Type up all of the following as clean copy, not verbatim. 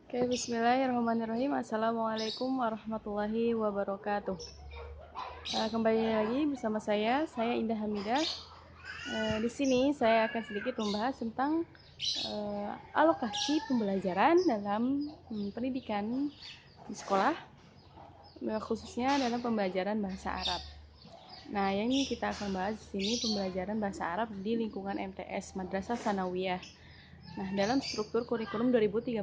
Oke, bismillahirrahmanirrahim. Assalamualaikum warahmatullahi wabarakatuh. Kembali lagi bersama saya Indah Hamidah. Di sini saya akan sedikit membahas tentang alokasi pembelajaran dalam pendidikan di sekolah, khususnya dalam pembelajaran bahasa Arab. Nah, yang ini kita akan bahas di sini pembelajaran bahasa Arab di lingkungan MTS Madrasah Sanawiyah. Nah, dalam struktur kurikulum 2013,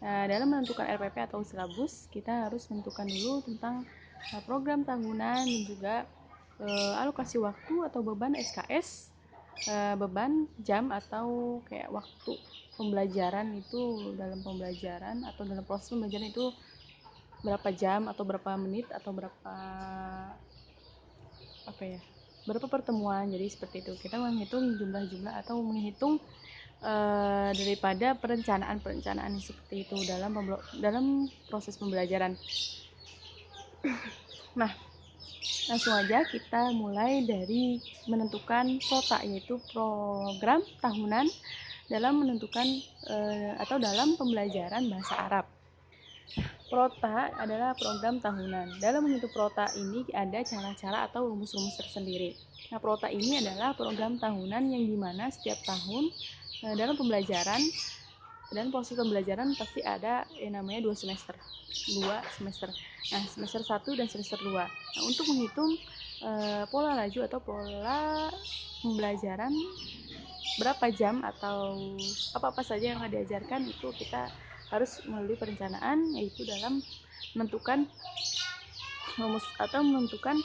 dalam menentukan RPP atau silabus, kita harus menentukan dulu tentang program tahunan dan juga alokasi waktu atau beban SKS, beban jam atau kayak waktu pembelajaran itu dalam pembelajaran atau dalam proses pembelajaran itu berapa jam atau berapa menit atau berapa pertemuan. Jadi seperti itu, kita menghitung jumlah-jumlah atau menghitung daripada perencanaan yang seperti itu dalam proses pembelajaran. Nah, langsung aja kita mulai dari menentukan PROTA, yaitu program tahunan dalam menentukan atau dalam pembelajaran bahasa Arab. PROTA adalah program tahunan. Dalam menghitung PROTA ini ada cara-cara atau rumus-rumus tersendiri. Nah, PROTA ini adalah program tahunan yang dimana setiap tahun dalam pembelajaran dan proses pembelajaran pasti ada yang namanya 2 semester. Nah, semester 1 dan semester 2. Nah, untuk menghitung pola laju atau pola pembelajaran berapa jam atau apa-apa saja yang akan diajarkan, itu kita harus melalui perencanaan, yaitu dalam menentukan rumus atau menentukan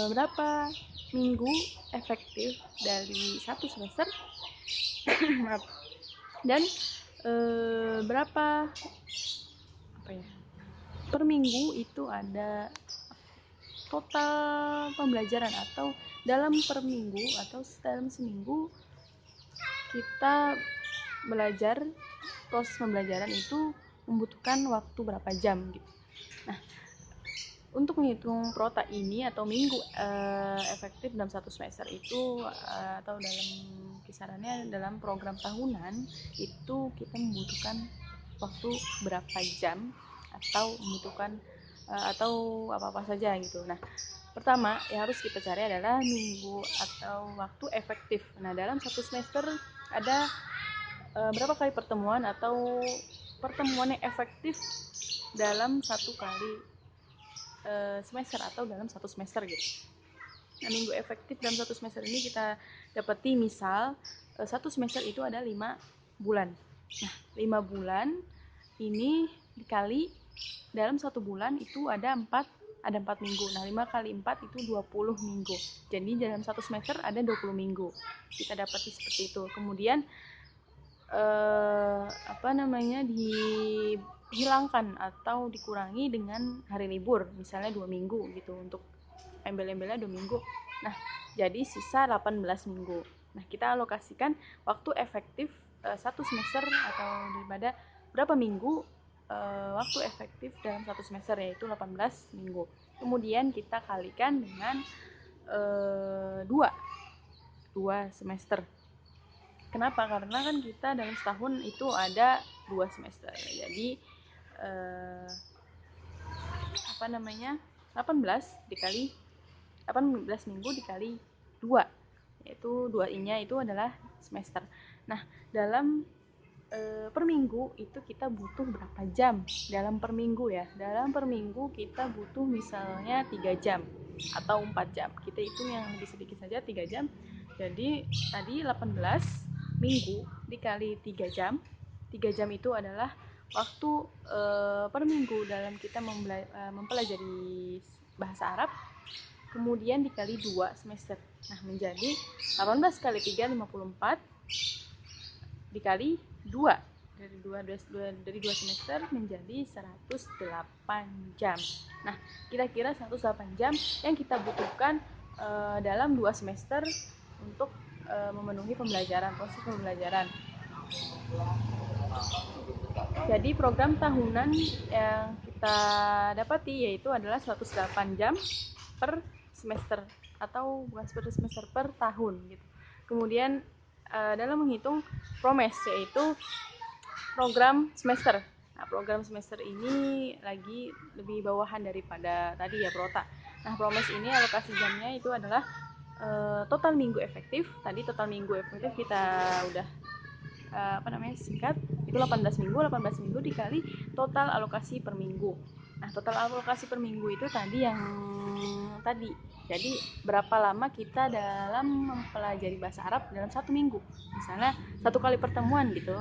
berapa minggu efektif dari satu semester dan berapa per minggu itu ada total pembelajaran, atau dalam per minggu atau dalam seminggu kita belajar, proses pembelajaran itu membutuhkan waktu berapa jam gitu. Nah, untuk menghitung PROTA ini atau minggu efektif dalam satu semester itu atau dalam kisarannya dalam program tahunan itu kita membutuhkan waktu berapa jam atau membutuhkan atau apa-apa saja gitu. Nah, pertama yang harus kita cari adalah minggu atau waktu efektif. Nah, dalam satu semester ada berapa kali pertemuan atau pertemuan yang efektif dalam satu kali semester atau dalam satu semester gitu. Nah, minggu efektif dalam satu semester ini kita dapati misal satu semester itu ada 5 bulan. Nah, 5 bulan ini dikali dalam satu bulan itu ada 4 minggu. Nah, 5 kali 4 itu 20 minggu. Jadi dalam satu semester ada 20 minggu. Kita dapati seperti itu. Kemudian dihilangkan atau dikurangi dengan hari libur, misalnya 2 minggu gitu, untuk embel-embelnya 2 minggu. Nah, jadi sisa 18 minggu. Nah, kita alokasikan waktu efektif satu semester atau daripada berapa minggu waktu efektif dalam satu semester, yaitu 18 minggu. Kemudian kita kalikan dengan 2 semester. Kenapa? Karena kan kita dalam setahun itu ada 2 semester. Jadi 18 minggu dikali 2, yaitu 2-nya itu adalah semester. Nah, dalam per minggu itu kita butuh berapa jam dalam per minggu ya. Dalam per minggu kita butuh misalnya 3 jam atau 4 jam. Kita hitung yang lebih sedikit saja, 3 jam. Jadi tadi 18 minggu dikali 3 jam. 3 jam itu adalah waktu per minggu dalam kita mempelajari bahasa Arab. Kemudian dikali 2 semester. Nah, menjadi 18 kali 3 54 dikali 2 dari 2 semester menjadi 108 jam. Nah, kira-kira 108 jam yang kita butuhkan dalam 2 semester untuk memenuhi proses pembelajaran. Jadi program tahunan yang kita dapati yaitu adalah 108 jam per semester, atau bukan per semester, per tahun gitu. Kemudian dalam menghitung PROMES, yaitu program semester. Nah, program semester ini lagi lebih bawahan daripada tadi ya Prota. Nah, Promes ini alokasi jamnya itu adalah total minggu efektif. Tadi total minggu efektif kita udah singkat itu 18 minggu. 18 minggu dikali total alokasi per minggu. Nah, total alokasi per minggu itu tadi yang tadi. Jadi berapa lama kita dalam mempelajari bahasa Arab dalam 1 minggu. Misalnya 1 kali pertemuan gitu,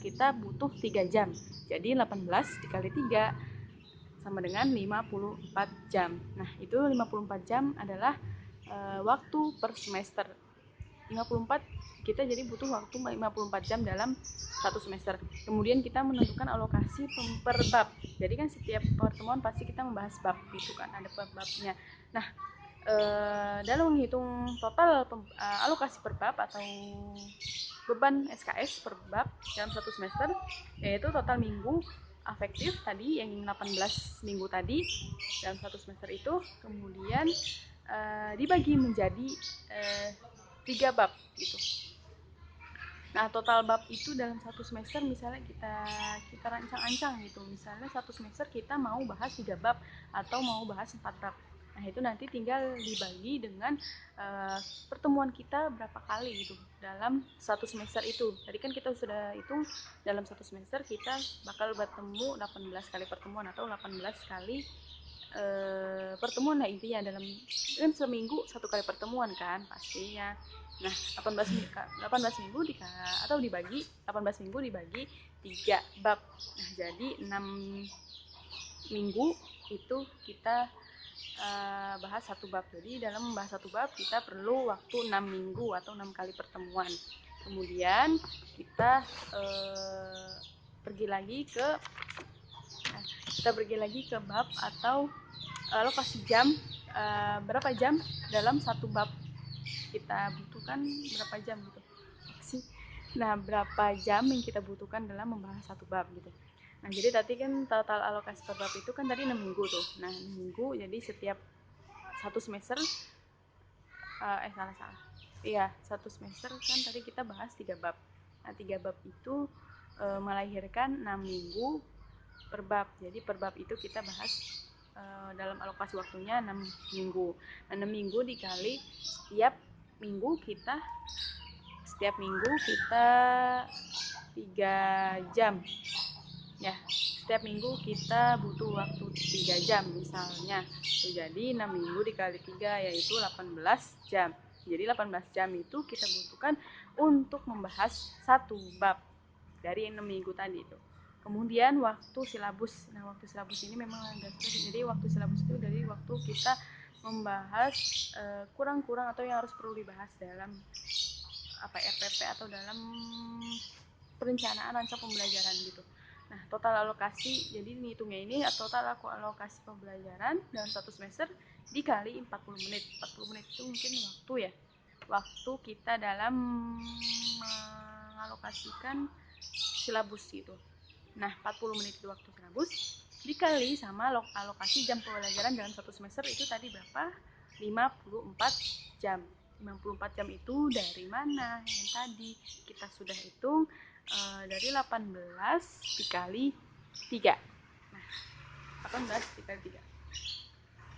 kita butuh 3 jam. Jadi 18 dikali 3 sama dengan 54 jam. Nah, itu 54 jam adalah waktu per semester. 54 kita jadi butuh waktu 54 jam dalam 1 semester. Kemudian kita menentukan alokasi per bab. Jadi kan setiap pertemuan pasti kita membahas bab gitu kan, ada bab-babnya. Nah, dalam menghitung total alokasi per bab atau beban SKS per bab dalam 1 semester, yaitu total minggu afektif tadi yang 18 minggu tadi dalam 1 semester itu, kemudian dibagi menjadi 3 bab gitu. Nah, total bab itu dalam 1 semester misalnya kita rancang-ancang gitu. Misalnya 1 semester kita mau bahas 3 bab atau mau bahas 4 bab. Nah, itu nanti tinggal dibagi dengan pertemuan kita berapa kali gitu dalam 1 semester itu. Tadi kan kita sudah hitung dalam 1 semester kita bakal bertemu 18 kali pertemuan atau 18 kali pertemuan. Nah, intinya dalam kan seminggu 1 kali pertemuan kan pastinya. Nah, 18 minggu atau dibagi 18 minggu dibagi 3 bab. Nah, jadi 6 minggu itu kita bahas 1 bab. Jadi dalam membahas 1 bab kita perlu waktu 6 minggu atau 6 kali pertemuan. Kemudian kita pergi lagi ke bab atau alokasi jam, berapa jam dalam 1 bab kita butuhkan, berapa jam gitu sih. Nah, berapa jam yang kita butuhkan dalam membahas 1 bab gitu. Nah, jadi tadi kan total alokasi per bab itu kan tadi 6 minggu tuh. Nah, 6 minggu jadi setiap 1 semester iya, 1 semester kan tadi kita bahas 3 bab. Nah, 3 bab itu melahirkan 6 minggu per bab. Jadi per bab itu kita bahas dalam alokasi waktunya 6 minggu. Nah, 6 minggu dikali setiap minggu kita 3 jam ya, setiap minggu kita butuh waktu 3 jam misalnya. Jadi 6 minggu dikali 3 yaitu 18 jam. Jadi 18 jam itu kita butuhkan untuk membahas 1 bab dari 6 minggu tadi itu. Kemudian waktu silabus. Nah, waktu silabus ini memang agak sulit. Jadi waktu silabus itu dari waktu kita membahas kurang-kurang atau yang harus perlu dibahas dalam RPP atau dalam perencanaan rancang pembelajaran gitu. Nah, total alokasi, jadi hitungnya ini total alokasi pembelajaran dalam 1 semester dikali 40 menit. 40 menit itu mungkin waktu kita dalam mengalokasikan silabus gitu. Nah, 40 menit itu waktu silabus dikali sama alokasi jam pembelajaran dalam 1 semester itu tadi berapa? 54 jam. 54 jam itu dari mana? Yang tadi kita sudah hitung dari 18 dikali 3. Nah, 18 dikali 3.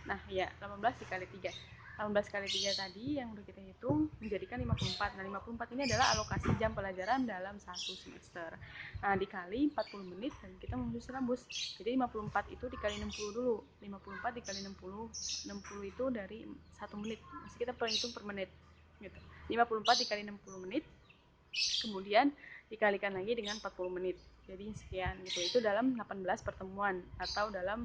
Nah, ya, 18 dikali 3. 18 kali 3 tadi yang udah kita hitung menjadikan 54. Nah, 54 ini adalah alokasi jam pelajaran dalam 1 semester. Nah, dikali 40 menit dan kita menuju silabus. Jadi 54 itu dikali 60 dulu. 54 dikali 60. 60 itu dari 1 menit. Masih kita perhitung per menit gitu. 54 dikali 60 menit. Kemudian dikalikan lagi dengan 40 menit. Jadi sekian gitu. Itu dalam 18 pertemuan atau dalam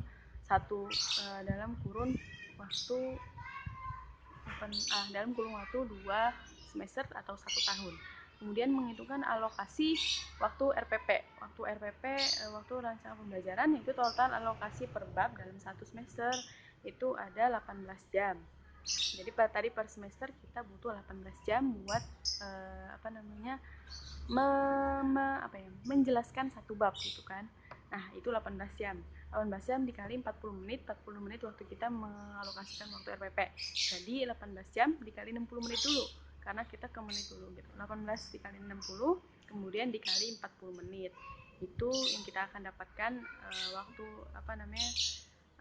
dalam kurun waktu 2 semester atau 1 tahun. Kemudian menghitungkan alokasi waktu RPP. Waktu rancangan pembelajaran, yaitu total alokasi per bab dalam 1 semester itu ada 18 jam. Jadi tadi per semester kita butuh 18 jam buat menjelaskan 1 bab gitu kan. Nah, itu 18 jam. 18 jam dikali 40 menit. 40 menit waktu kita mengalokasikan waktu RPP. Jadi 18 jam dikali 60 menit dulu, karena kita ke menit dulu gitu. 18 dikali 60 kemudian dikali 40 menit. Itu yang kita akan dapatkan waktu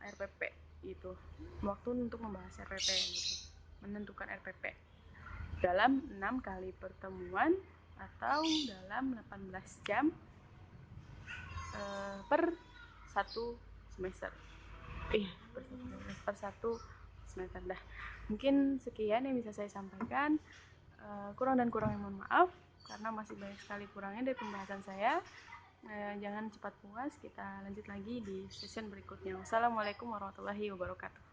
RPP itu, waktu untuk membahas RPP gitu, menentukan RPP dalam 6 kali pertemuan atau dalam 18 jam per satu semester. Per satu semester dah. Mungkin sekian yang bisa saya sampaikan. Kurang dan kurangnya mohon maaf karena masih banyak sekali kurangnya dari pembahasan saya. Jangan cepat puas, kita lanjut lagi di session berikutnya. Wassalamualaikum warahmatullahi wabarakatuh.